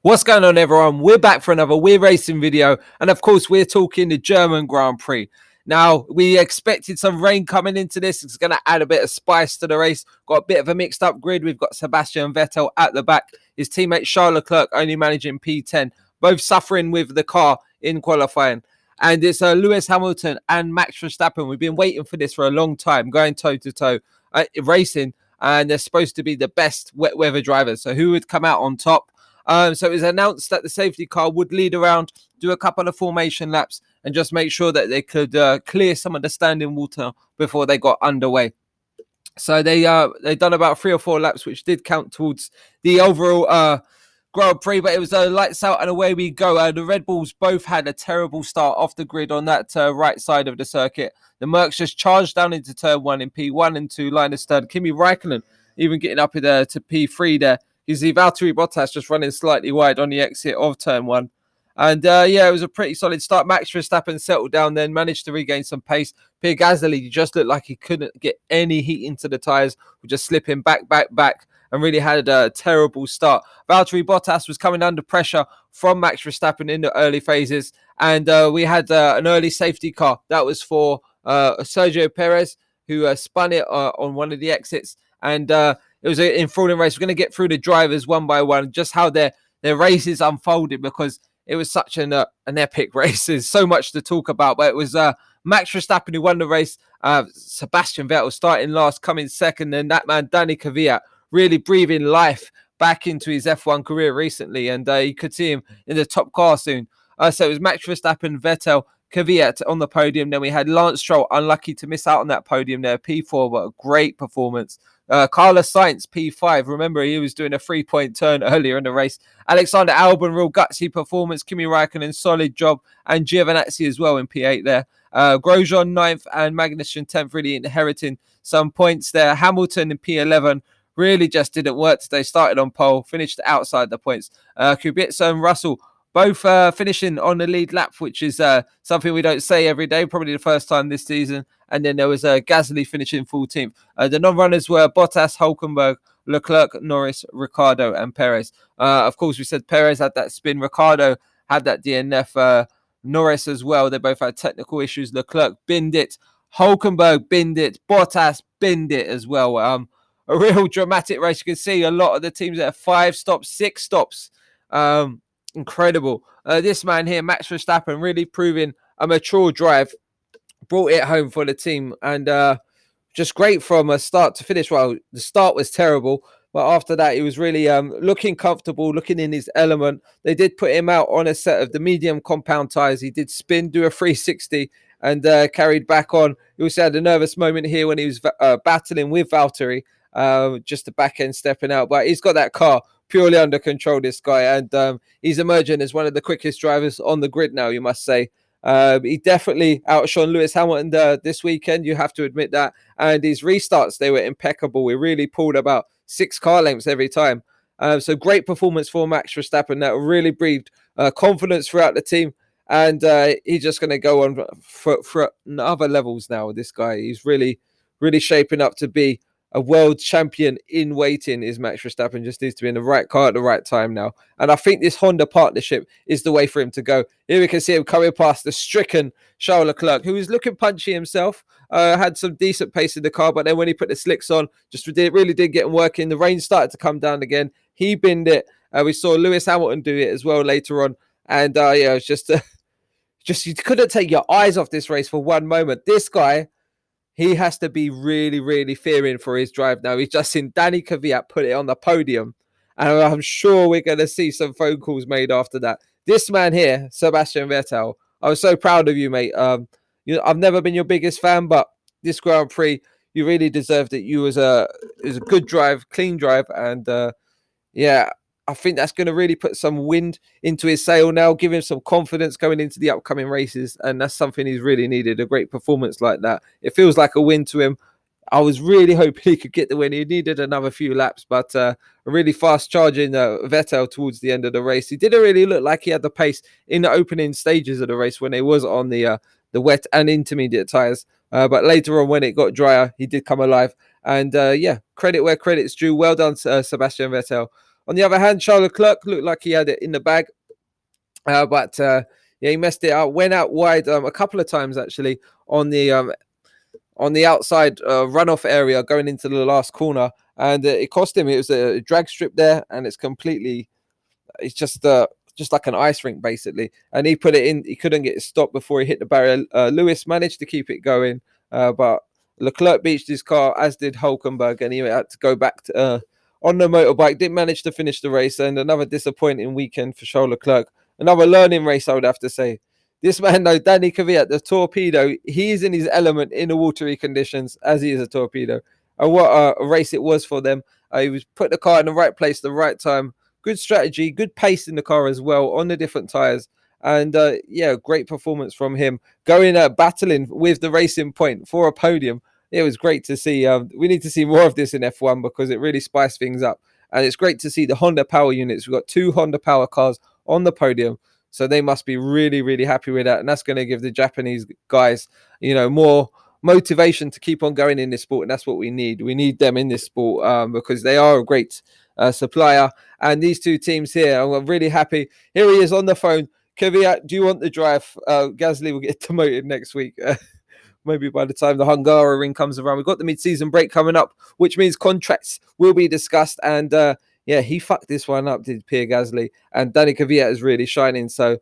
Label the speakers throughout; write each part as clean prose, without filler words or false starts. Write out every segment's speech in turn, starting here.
Speaker 1: What's going on, everyone? We're back for another We're Racing video, and of course we're talking the German Grand Prix. Now, we expected some rain coming into this. It's going to add a bit of spice to the race. Got a bit of a mixed up grid. We've got Sebastian Vettel at the back, his teammate Charles Leclerc only managing P10, both suffering with the car in qualifying. And it's Lewis Hamilton and Max Verstappen. We've been waiting for this for a long time, going toe to toe, racing, and they're supposed to be the best wet weather drivers. So who would come out on top? So it was announced that the safety car would lead around, do a couple of formation laps, and just make sure that they could clear some of the standing water before they got underway. So they done about 3 or 4 laps, which did count towards the overall Grand Prix, but it was lights out and away we go. The Red Bulls both had a terrible start off the grid on that right side of the circuit. The Mercs just charged down into turn 1 in P1 and 2, Linus third. Kimi Raikkonen even getting up to P3 there. You see Valtteri Bottas just running slightly wide on the exit of turn 1. And it was a pretty solid start. Max Verstappen settled down, then managed to regain some pace. Pierre Gasly just looked like he couldn't get any heat into the tyres, just slipping back, and really had a terrible start. Valtteri Bottas was coming under pressure from Max Verstappen in the early phases, and we had an early safety car. That was for Sergio Perez, who spun it on one of the exits, and it was an enthralling race. We're going to get through the drivers one by one, just how their races unfolded, because it was such an epic race. There's so much to talk about, but it was Max Verstappen who won the race. Sebastian Vettel starting last, coming second, and that man Danny Kvyat really breathing life back into his F1 career recently, and you could see him in the top car soon. So it was Max Verstappen, Vettel, Kvyat on the podium. Then we had Lance Stroll, unlucky to miss out on that podium there, P4, but a great performance. Carlos Sainz, P5. Remember, he was doing a 3-point turn earlier in the race. Alexander Albon, real gutsy performance. Kimi Raikkonen, solid job. And Giovinazzi as well in P8 there. Grosjean 9th and Magnussen 10th, really inheriting some points there. Hamilton in P11 really just didn't work today. Started on pole, finished outside the points. Kubica and Russell both finishing on the lead lap, which is something we don't say every day, probably the first time this season. And then there was Gasly finishing 14th. The non-runners were Bottas, Hülkenberg, Leclerc, Norris, Ricciardo, and Perez. Of course, we said Perez had that spin. Ricciardo had that DNF. Norris as well. They both had technical issues. Leclerc binned it. Hülkenberg binned it. Bottas binned it as well. A real dramatic race. You can see a lot of the teams that 5 stops, 6 stops. Incredible. This man here, Max Verstappen, really proving a mature drive. Brought it home for the team, and just great from a start to finish. Well, the start was terrible, but after that, he was really looking comfortable, looking in his element. They did put him out on a set of the medium compound tyres. He did spin, do a 360, and carried back on. He also had a nervous moment here when he was battling with Valtteri, just the back end stepping out. But he's got that car purely under control, this guy, and he's emerging as one of the quickest drivers on the grid now, you must say. He definitely outshone Lewis Hamilton this weekend, you have to admit that. And his restarts, they were impeccable. We really pulled about 6 car lengths every time. So great performance for Max Verstappen. That really breathed confidence throughout the team. And he's just going to go on for other levels now. This guy, he's really, really shaping up to be a world champion in waiting. Is Max Verstappen. Just needs to be in the right car at the right time now. And I think this Honda partnership is the way for him to go. Here we can see him coming past the stricken Charles Leclerc, who was looking punchy himself, had some decent pace in the car, but then when he put the slicks on, just really did get him working. The rain started to come down again. He binned it. We saw Lewis Hamilton do it as well later on. And it was just you couldn't take your eyes off this race for one moment. This guy, he has to be really, really fearing for his drive now. He's just seen Danny Kvyat put it on the podium. And I'm sure we're going to see some phone calls made after that. This man here, Sebastian Vettel, I was so proud of you, mate. I've never been your biggest fan, but this Grand Prix, you really deserved it. It was a good drive, clean drive. And I think that's going to really put some wind into his sail now, give him some confidence going into the upcoming races. And that's something he's really needed, a great performance like that. It feels like a win to him. I was really hoping he could get the win. He needed another few laps, but a really fast charging Vettel towards the end of the race. He didn't really look like he had the pace in the opening stages of the race when he was on the wet and intermediate tyres. But later on, when it got drier, he did come alive. And credit where credit's due. Well done, Sebastian Vettel. On the other hand, Charles Leclerc looked like he had it in the bag, but yeah, he messed it up. Went out wide a couple of times actually on the outside runoff area going into the last corner, and it cost him. It was a drag strip there, and it's just like an ice rink basically. And he put it in. He couldn't get it stopped before he hit the barrier. Lewis managed to keep it going, but Leclerc beached his car, as did Hulkenberg, and he had to go back on the motorbike. Didn't manage to finish the race, and another disappointing weekend for Charles Leclerc. Another learning race, I would have to say. This man, though, Danny Kvyat, the torpedo, he's in his element in the watery conditions, as he is a torpedo. And what a race it was for them. He was put the car in the right place, the right time. Good strategy, good pace in the car as well on the different tires. And yeah, great performance from him. Going battling with the Racing Point for a podium. It was great to see. We need to see more of this in F1 because it really spiced things up. And it's great to see the Honda Power units. We've got 2 Honda Power cars on the podium. So they must be really, really happy with that. And that's going to give the Japanese guys, more motivation to keep on going in this sport. And that's what we need. We need them in this sport because they are a great supplier. And these 2 teams here, I'm really happy. Here he is on the phone. Kvyat, do you want the drive? Gasly will get demoted next week. Maybe by the time the Hungaroring comes around. We've got the mid-season break coming up, which means contracts will be discussed. And yeah, he fucked this one up, did Pierre Gasly. And Danny Kvyat is really shining. So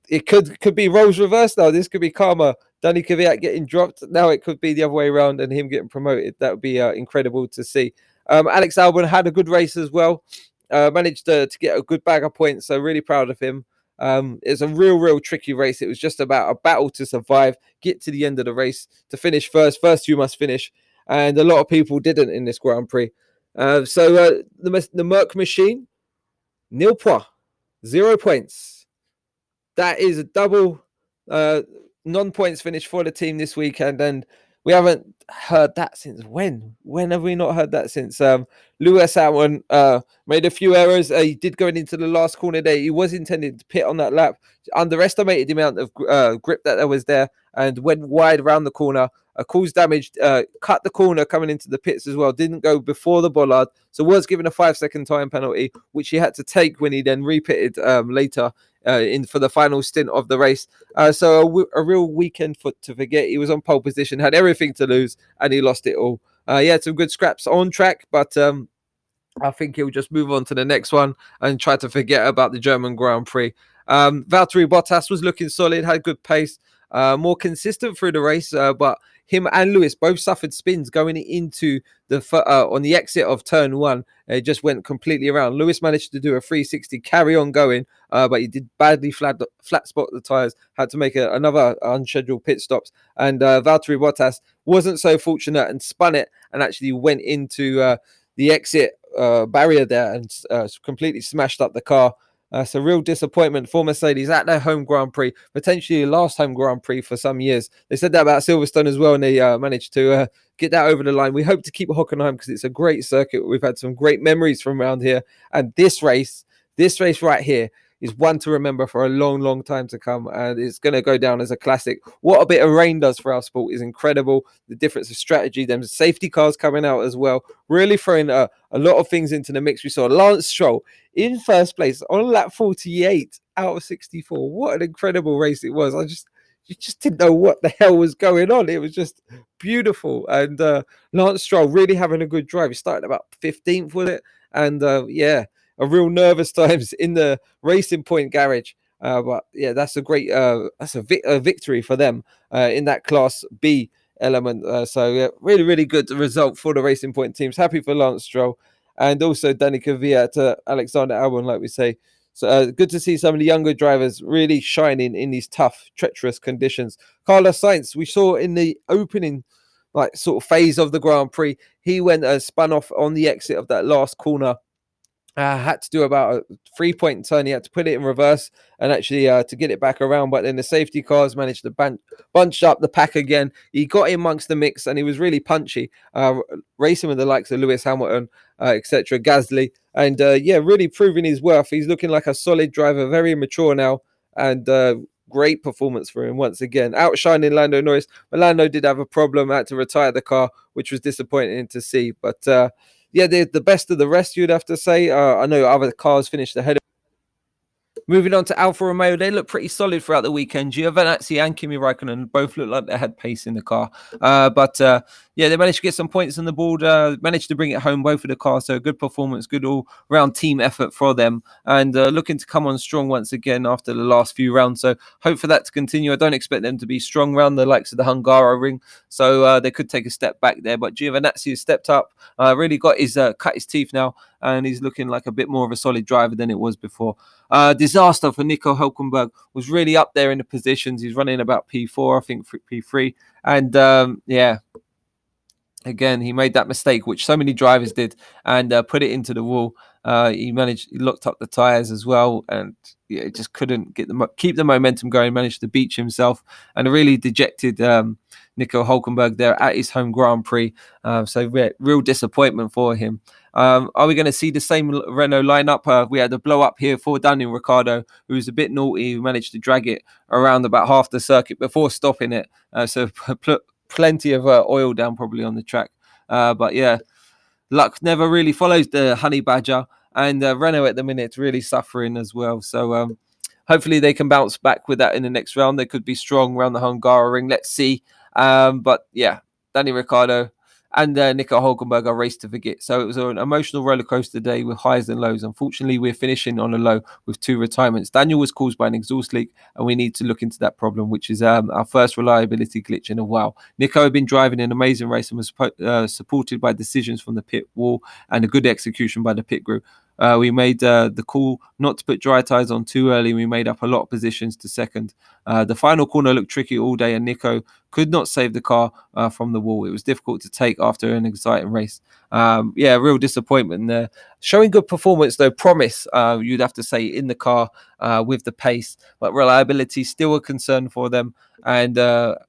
Speaker 1: it could be roles reversed now. This could be karma. Danny Kvyat getting dropped. Now it could be the other way around and him getting promoted. That would be incredible to see. Alex Albon had a good race as well. Managed to get a good bag of points. So really proud of him. It's a real tricky race. It was just about a battle to survive, get to the end of the race, to finish first. First you must finish. And a lot of people didn't in this Grand Prix. So the Merc machine, nil points, 0 points. That is a double non-points finish for the team this weekend, and we haven't heard that since when? When have we not heard that since? Lewis Hamilton made a few errors. He did going into the last corner there. He was intended to pit on that lap, underestimated the amount of grip that was there, and went wide around the corner. Caused damage, cut the corner coming into the pits as well. Didn't go before the bollard, so was given a 5-second time penalty, which he had to take when he then repitted later for the final stint of the race. So a real weekend to forget. He was on pole position, had everything to lose, and he lost it all. He had some good scraps on track, but I think he'll just move on to the next one and try to forget about the German Grand Prix. Valtteri Bottas was looking solid, had good pace, more consistent through the race, but him and Lewis both suffered spins going into the on the exit of turn 1. It just went completely around. Lewis managed to do a 360, carry on going, but he did badly flat spot the tires, had to make another unscheduled pit stops. And Valtteri Bottas wasn't so fortunate and spun it and actually went into the exit barrier there and completely smashed up the car. It's a real disappointment for Mercedes at their home Grand Prix, potentially the last home Grand Prix for some years. They said that about Silverstone as well, and they managed to get that over the line. We hope to keep Hockenheim because it's a great circuit. We've had some great memories from around here. And this race right here is one to remember for a long time to come, and it's going to go down as a classic. What a bit of rain does for our sport is incredible. The difference of strategy, them safety cars coming out as well, really throwing a lot of things into the mix. We saw Lance Stroll in first place on lap 48 out of 64. What an incredible race it was. You just didn't know what the hell was going on. It was just beautiful. And Lance Stroll really having a good drive. He started about 15th with it. And yeah, a real nervous times in the Racing Point garage. But yeah, that's a great, that's a victory for them in that Class B element. So yeah, really good result for the Racing Point teams. Happy for Lance Stroll and also Danny Kvyat, Alexander Albon, like we say. So good to see some of the younger drivers really shining in these tough, treacherous conditions. Carlos Sainz, we saw in the opening sort of phase of the Grand Prix, he went spun off on the exit of that last corner. Had to do about a 3-point turn. He had to put it in reverse and actually to get it back around. But then the safety cars managed to bunch up the pack again. He got in amongst the mix and he was really punchy, racing with the likes of Lewis Hamilton, etc., Gasly. And yeah, really proving his worth. He's looking like a solid driver, very mature now. And great performance for him once again. Outshining Lando Norris. But Lando did have a problem, had to retire the car, which was disappointing to see. But yeah, they're the best of the rest, you'd have to say. I know other cars finished ahead. Moving on to Alfa Romeo, they look pretty solid throughout the weekend. Giovinazzi and Kimi Raikkonen both looked like they had pace in the car. But yeah, they managed to get some points on the board, managed to bring it home, both of the cars. So good performance, good all-round team effort for them. And looking to come on strong once again after the last few rounds. So hope for that to continue. I don't expect them to be strong round the likes of the Hungaro ring. So they could take a step back there. But Giovinazzi has stepped up, really got his cut his teeth now. And he's looking like a bit more of a solid driver than it was before. Disaster for Nico Hülkenberg was really up there in the positions. He's running about P4, I think P3. And yeah, again, he made that mistake, which so many drivers did, and put it into the wall. He locked up the tires as well, and yeah, just couldn't keep the momentum going. Managed to beach himself, and a really dejected Nico Hülkenberg there at his home Grand Prix. So real disappointment for him. Are we going to see the same Renault lineup? We had a blow up here for Daniel Ricciardo, who was a bit naughty, who managed to drag it around about half the circuit before stopping it. So plenty of oil down probably on the track. But yeah, luck never really follows the Honey Badger, and Renault at the minute really suffering as well. So hopefully they can bounce back with that in the next round. They could be strong around the Hungaroring. Let's see. But yeah, Danny Ricciardo and Nico Hülkenberg are race to forget. So it was an emotional roller coaster day with highs and lows. Unfortunately, we're finishing on a low with 2 retirements. Daniel was caused by an exhaust leak, and we need to look into that problem, which is our first reliability glitch in a while. Nico had been driving an amazing race and was supported by decisions from the pit wall and a good execution by the pit crew. We made the call not to put dry tyres on too early. We made up a lot of positions to second. The final corner looked tricky all day, and Nico could not save the car from the wall. It was difficult to take after an exciting race. Yeah, real disappointment there. Showing good performance, though, promise, you'd have to say, in the car with the pace. But reliability still a concern for them. And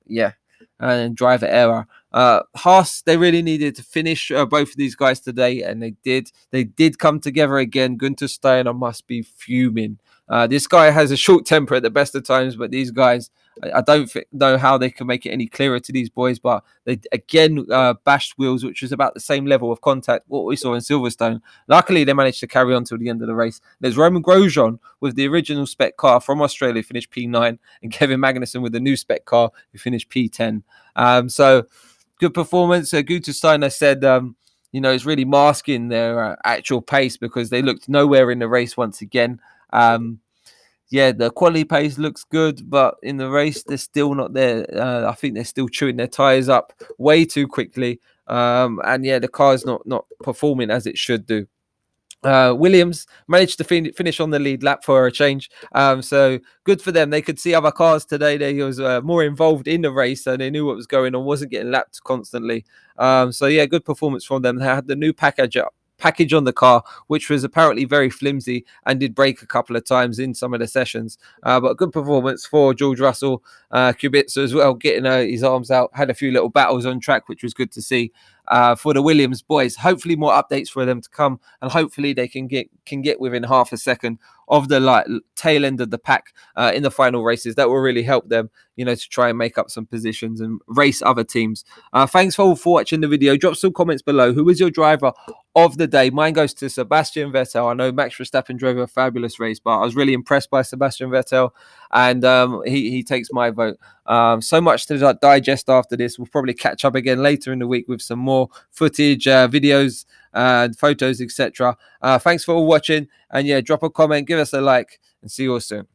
Speaker 1: yeah, and driver error. Haas, they really needed to finish both of these guys today, and they did. They did come together again. Gunther Steiner must be fuming. This guy has a short temper at the best of times, but these guys, I don't know how they can make it any clearer to these boys. But they again bashed wheels, which was about the same level of contact what we saw in Silverstone. Luckily, they managed to carry on till the end of the race. There's Roman Grosjean with the original spec car from Australia, finished P9, and Kevin Magnussen with the new spec car, who finished P10. So good performance. Gunther Steiner said, it's really masking their actual pace because they looked nowhere in the race once again. Yeah, the quality pace looks good, but in the race, they're still not there. I think they're still chewing their tyres up way too quickly. And yeah, the car's not performing as it should do. Williams managed to finish on the lead lap for a change. So good for them. They could see other cars today. They was more involved in the race, and they knew what was going on, wasn't getting lapped constantly. So yeah, good performance from them. They had the new package on the car, which was apparently very flimsy and did break a couple of times in some of the sessions. But good performance for George Russell, Kubica as well, getting his arms out, had a few little battles on track, which was good to see. For the Williams boys, hopefully more updates for them to come, and hopefully they can get within half a second of the tail end of the pack in the final races. That will really help them, to try and make up some positions and race other teams. Thanks for watching the video. Drop some comments below. Who was your driver of the day? Mine goes to Sebastian Vettel. I know Max Verstappen drove a fabulous race, but I was really impressed by Sebastian Vettel, and he takes my vote. So much to digest after this. We'll probably catch up again later in the week with some more footage, videos, photos, etc. Thanks for all watching, and yeah, drop a comment, give us a like, and see you all soon.